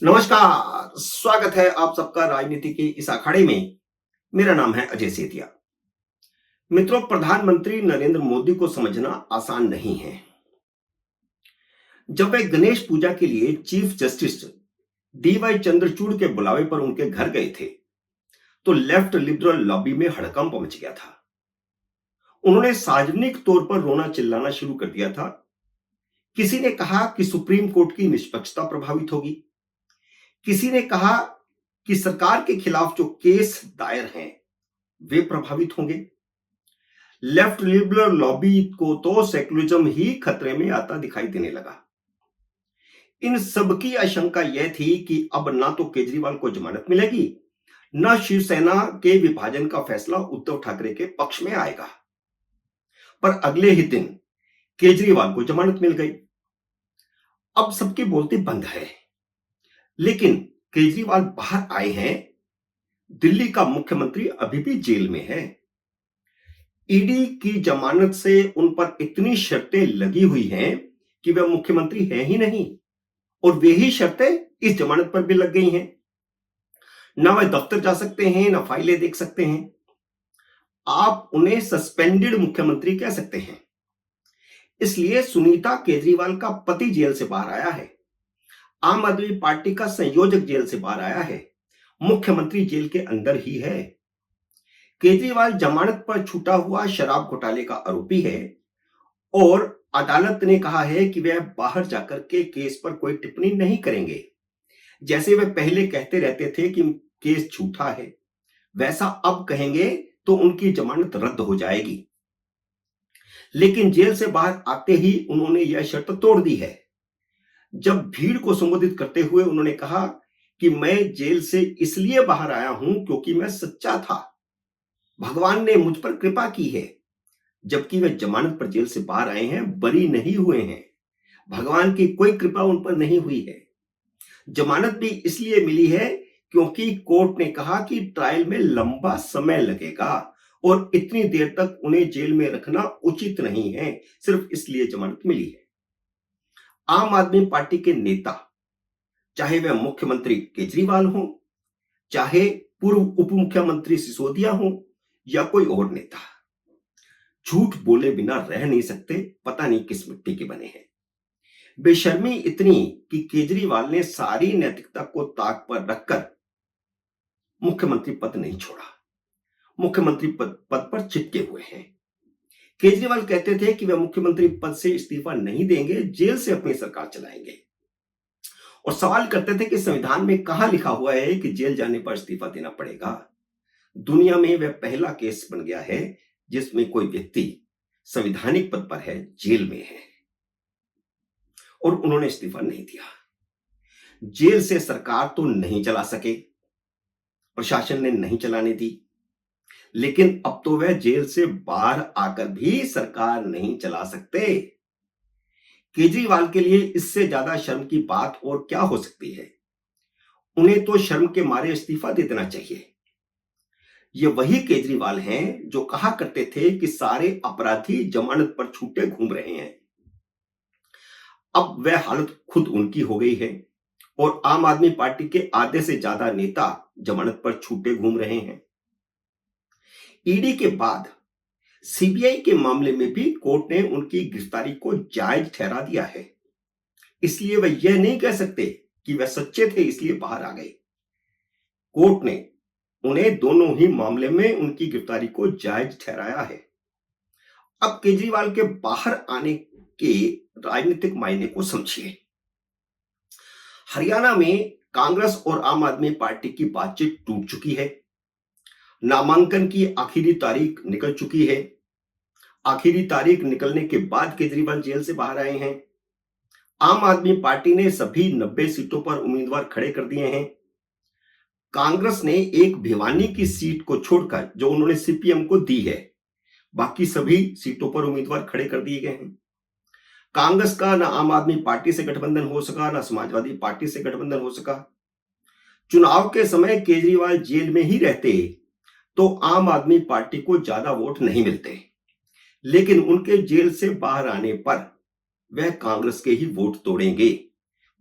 नमस्कार, स्वागत है आप सबका राजनीति के इस अखाड़े में। मेरा नाम है अजय सेठिया। मित्रों, प्रधानमंत्री नरेंद्र मोदी को समझना आसान नहीं है। जब वे गणेश पूजा के लिए चीफ जस्टिस डीवाई चंद्रचूड़ के बुलावे पर उनके घर गए थे, तो लेफ्ट लिबरल लॉबी में हड़कंप मच गया था। उन्होंने सार्वजनिक तौर पर रोना चिल्लाना शुरू कर दिया था। किसी ने कहा कि सुप्रीम कोर्ट की निष्पक्षता प्रभावित होगी। किसी ने कहा कि सरकार के खिलाफ जो केस दायर हैं वे प्रभावित होंगे। लेफ्ट लिबरल लॉबी को तो सेकुलरिज्म ही खतरे में आता दिखाई देने लगा। इन सब की आशंका यह थी कि अब ना तो केजरीवाल को जमानत मिलेगी, न शिवसेना के विभाजन का फैसला उद्धव ठाकरे के पक्ष में आएगा। पर अगले ही दिन केजरीवाल को जमानत मिल गई। अब सबकी बोलती बंद है, लेकिन केजरीवाल बाहर आए हैं। दिल्ली का मुख्यमंत्री अभी भी जेल में है। ईडी की जमानत से उन पर इतनी शर्तें लगी हुई हैं कि वे मुख्यमंत्री हैं ही नहीं, और वे ही शर्तें इस जमानत पर भी लग गई हैं। ना वे दफ्तर जा सकते हैं, ना फाइलें देख सकते हैं। आप उन्हें सस्पेंडेड मुख्यमंत्री कह सकते हैं। इसलिए सुनीता केजरीवाल का पति जेल से बाहर आया है। आम आदमी पार्टी का संयोजक जेल से बाहर आया है। मुख्यमंत्री जेल के अंदर ही है। केजरीवाल जमानत पर छूटा हुआ शराब घोटाले का आरोपी है, और अदालत ने कहा है कि वे बाहर जाकर के केस पर कोई टिप्पणी नहीं करेंगे। जैसे वे पहले कहते रहते थे कि केस झूठा है, वैसा अब कहेंगे तो उनकी जमानत रद्द हो जाएगी। लेकिन जेल से बाहर आते ही उन्होंने यह शर्त तोड़ दी है। जब भीड़ को संबोधित करते हुए उन्होंने कहा कि मैं जेल से इसलिए बाहर आया हूं क्योंकि मैं सच्चा था, भगवान ने मुझ पर कृपा की है। जबकि वे जमानत पर जेल से बाहर आए हैं, बरी नहीं हुए हैं। भगवान की कोई कृपा उन पर नहीं हुई है। जमानत भी इसलिए मिली है क्योंकि कोर्ट ने कहा कि ट्रायल में लंबा समय लगेगा और इतनी देर तक उन्हें जेल में रखना उचित नहीं है। सिर्फ इसलिए जमानत मिली है। आम आदमी पार्टी के नेता, चाहे वह मुख्यमंत्री केजरीवाल हो, चाहे पूर्व उप मुख्यमंत्री सिसोदिया हो, या कोई और नेता, झूठ बोले बिना रह नहीं सकते। पता नहीं किस मिट्टी के बने हैं। बेशर्मी इतनी कि केजरीवाल ने सारी नैतिकता को ताक पर रखकर मुख्यमंत्री पद नहीं छोड़ा। मुख्यमंत्री पद पर चिपके हुए हैं। केजरीवाल कहते थे कि वे मुख्यमंत्री पद से इस्तीफा नहीं देंगे, जेल से अपनी सरकार चलाएंगे, और सवाल करते थे कि संविधान में कहां लिखा हुआ है कि जेल जाने पर इस्तीफा देना पड़ेगा। दुनिया में वह पहला केस बन गया है जिसमें कोई व्यक्ति संवैधानिक पद पर है, जेल में है, और उन्होंने इस्तीफा नहीं दिया। जेल से सरकार तो नहीं चला सके, प्रशासन ने नहीं चलाने दी, लेकिन अब तो वह जेल से बाहर आकर भी सरकार नहीं चला सकते। केजरीवाल के लिए इससे ज्यादा शर्म की बात और क्या हो सकती है। उन्हें तो शर्म के मारे इस्तीफा दे देना चाहिए। ये वही केजरीवाल हैं जो कहा करते थे कि सारे अपराधी जमानत पर छूटे घूम रहे हैं। अब वह हालत खुद उनकी हो गई है, और आम आदमी पार्टी के आधे से ज्यादा नेता जमानत पर छूटे घूम रहे हैं। ईडी के बाद सीबीआई के मामले में भी कोर्ट ने उनकी गिरफ्तारी को जायज ठहरा दिया है। इसलिए वह यह नहीं कह सकते कि वह सच्चे थे इसलिए बाहर आ गए। कोर्ट ने उन्हें दोनों ही मामले में उनकी गिरफ्तारी को जायज ठहराया है। अब केजरीवाल के बाहर आने के राजनीतिक मायने को समझिए। हरियाणा में कांग्रेस और आम आदमी पार्टी की बातचीत टूट चुकी है। नामांकन की आखिरी तारीख निकल चुकी है। आखिरी तारीख निकलने के बाद केजरीवाल जेल से बाहर आए हैं। आम आदमी पार्टी ने सभी 90 सीटों पर उम्मीदवार खड़े कर दिए हैं। कांग्रेस ने एक भिवानी की सीट को छोड़कर, जो उन्होंने सीपीएम को दी है, बाकी सभी सीटों पर उम्मीदवार खड़े कर दिए गए हैं। कांग्रेस का ना आम आदमी पार्टी से गठबंधन हो सका, ना समाजवादी पार्टी से गठबंधन हो सका। चुनाव के समय केजरीवाल जेल में ही रहते तो आम आदमी पार्टी को ज्यादा वोट नहीं मिलते, लेकिन उनके जेल से बाहर आने पर वह कांग्रेस के ही वोट तोड़ेंगे।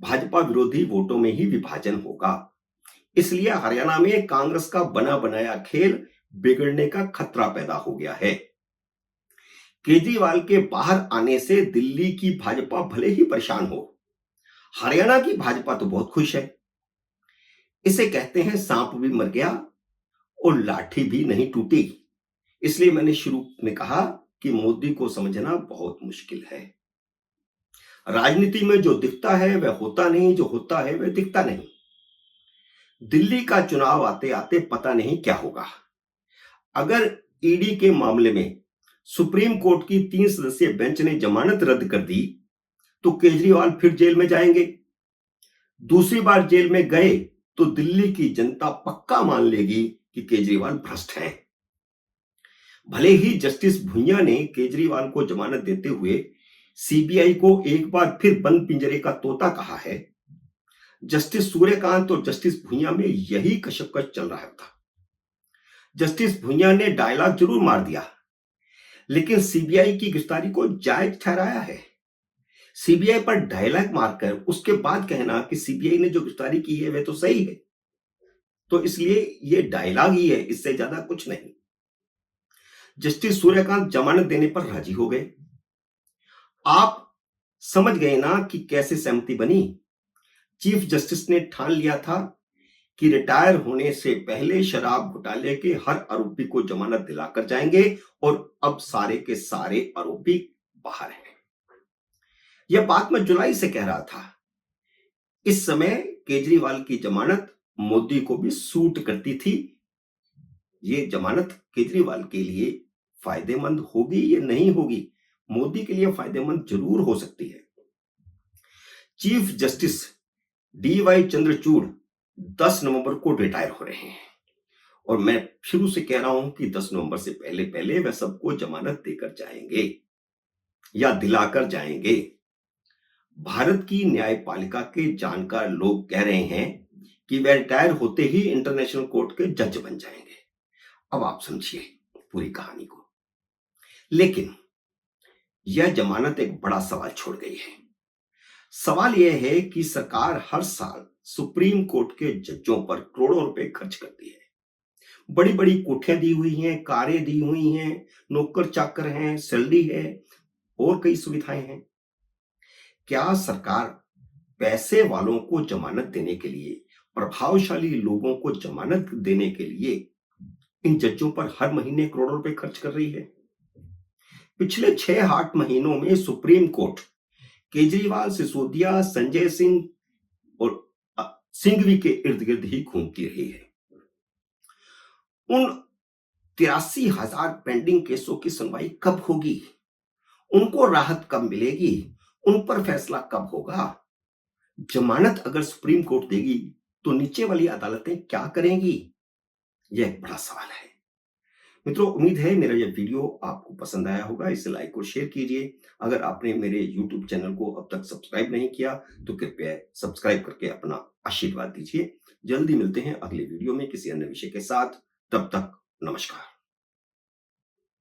भाजपा विरोधी वोटों में ही विभाजन होगा। इसलिए हरियाणा में कांग्रेस का बना बनाया खेल बिगड़ने का खतरा पैदा हो गया है। केजरीवाल के बाहर आने से दिल्ली की भाजपा भले ही परेशान हो, हरियाणा की भाजपा तो बहुत खुश है। इसे कहते हैं सांप भी मर गया और लाठी भी नहीं टूटी। इसलिए मैंने शुरू में कहा कि मोदी को समझना बहुत मुश्किल है। राजनीति में जो दिखता है वह होता नहीं, जो होता है वह दिखता नहीं। दिल्ली का चुनाव आते आते पता नहीं क्या होगा। अगर ईडी के मामले में सुप्रीम कोर्ट की 3 सदस्यीय बेंच ने जमानत रद्द कर दी तो केजरीवाल फिर जेल में जाएंगे। दूसरी बार जेल में गए तो दिल्ली की जनता पक्का मान लेगी कि केजरीवाल भ्रष्ट हैं। भले ही जस्टिस भुइयां ने केजरीवाल को जमानत देते हुए सीबीआई को एक बार फिर बंद पिंजरे का तोता कहा है, जस्टिस सूर्यकांत और जस्टिस भुइयां में यही कशमकश चल रहा था। जस्टिस भुइयां ने डायलॉग जरूर मार दिया, लेकिन सीबीआई की गिरफ्तारी को जायज ठहराया है। सीबीआई पर डायलॉग मारकर उसके बाद कहना कि सीबीआई ने जो गिरफ्तारी की है वह तो सही है, तो इसलिए यह डायलॉग ही है, इससे ज्यादा कुछ नहीं। जस्टिस सूर्यकांत जमानत देने पर राजी हो गए। आप समझ गए ना कि कैसे सहमति बनी। चीफ जस्टिस ने ठान लिया था कि रिटायर होने से पहले शराब घोटाले के हर आरोपी को जमानत दिलाकर जाएंगे और अब सारे के सारे आरोपी बाहर हैं। यह बात मैं जुलाई से कह रहा था। इस समय केजरीवाल की जमानत मोदी को भी सूट करती थी। यह जमानत केजरीवाल के लिए फायदेमंद होगी या नहीं होगी, मोदी के लिए फायदेमंद जरूर हो सकती है। चीफ जस्टिस डीवाई चंद्रचूड़ 10 नवंबर को रिटायर हो रहे हैं और मैं शुरू से कह रहा हूं कि 10 नवंबर से पहले पहले वह सबको जमानत देकर जाएंगे या दिलाकर जाएंगे। भारत की न्यायपालिका के जानकार लोग कह रहे हैं कि वह रिटायर होते ही इंटरनेशनल कोर्ट के जज बन जाएंगे। अब आप समझिए पूरी कहानी को। लेकिन यह जमानत एक बड़ा सवाल छोड़ गई है। सवाल यह है कि सरकार हर साल सुप्रीम कोर्ट के जजों पर करोड़ों रुपए खर्च करती है। बड़ी बड़ी कोठियां दी हुई हैं, कारें दी हुई हैं, नौकर चाकर हैं, सैलरी है और कई सुविधाएं हैं। क्या सरकार पैसे वालों को जमानत देने के लिए, प्रभावशाली लोगों को जमानत देने के लिए इन जजों पर हर महीने करोड़ों रुपए खर्च कर रही है? पिछले 6-8 महीनों में सुप्रीम कोर्ट केजरीवाल, सिसोदिया, संजय सिंह और सिंघवी के इर्द गिर्द ही घूमती रही है। उन 83,000 पेंडिंग केसों की सुनवाई कब होगी? उनको राहत कब मिलेगी? उन पर फैसला कब होगा? जमानत अगर सुप्रीम कोर्ट देगी तो नीचे वाली अदालतें क्या करेंगी? यह एक बड़ा सवाल है। मित्रों, उम्मीद है मेरा यह वीडियो आपको पसंद आया होगा। इसे लाइक और शेयर कीजिए। अगर आपने मेरे YouTube चैनल को अब तक सब्सक्राइब नहीं किया तो कृपया सब्सक्राइब करके अपना आशीर्वाद दीजिए। जल्दी मिलते हैं अगले वीडियो में किसी अन्य विषय के साथ। तब तक नमस्कार।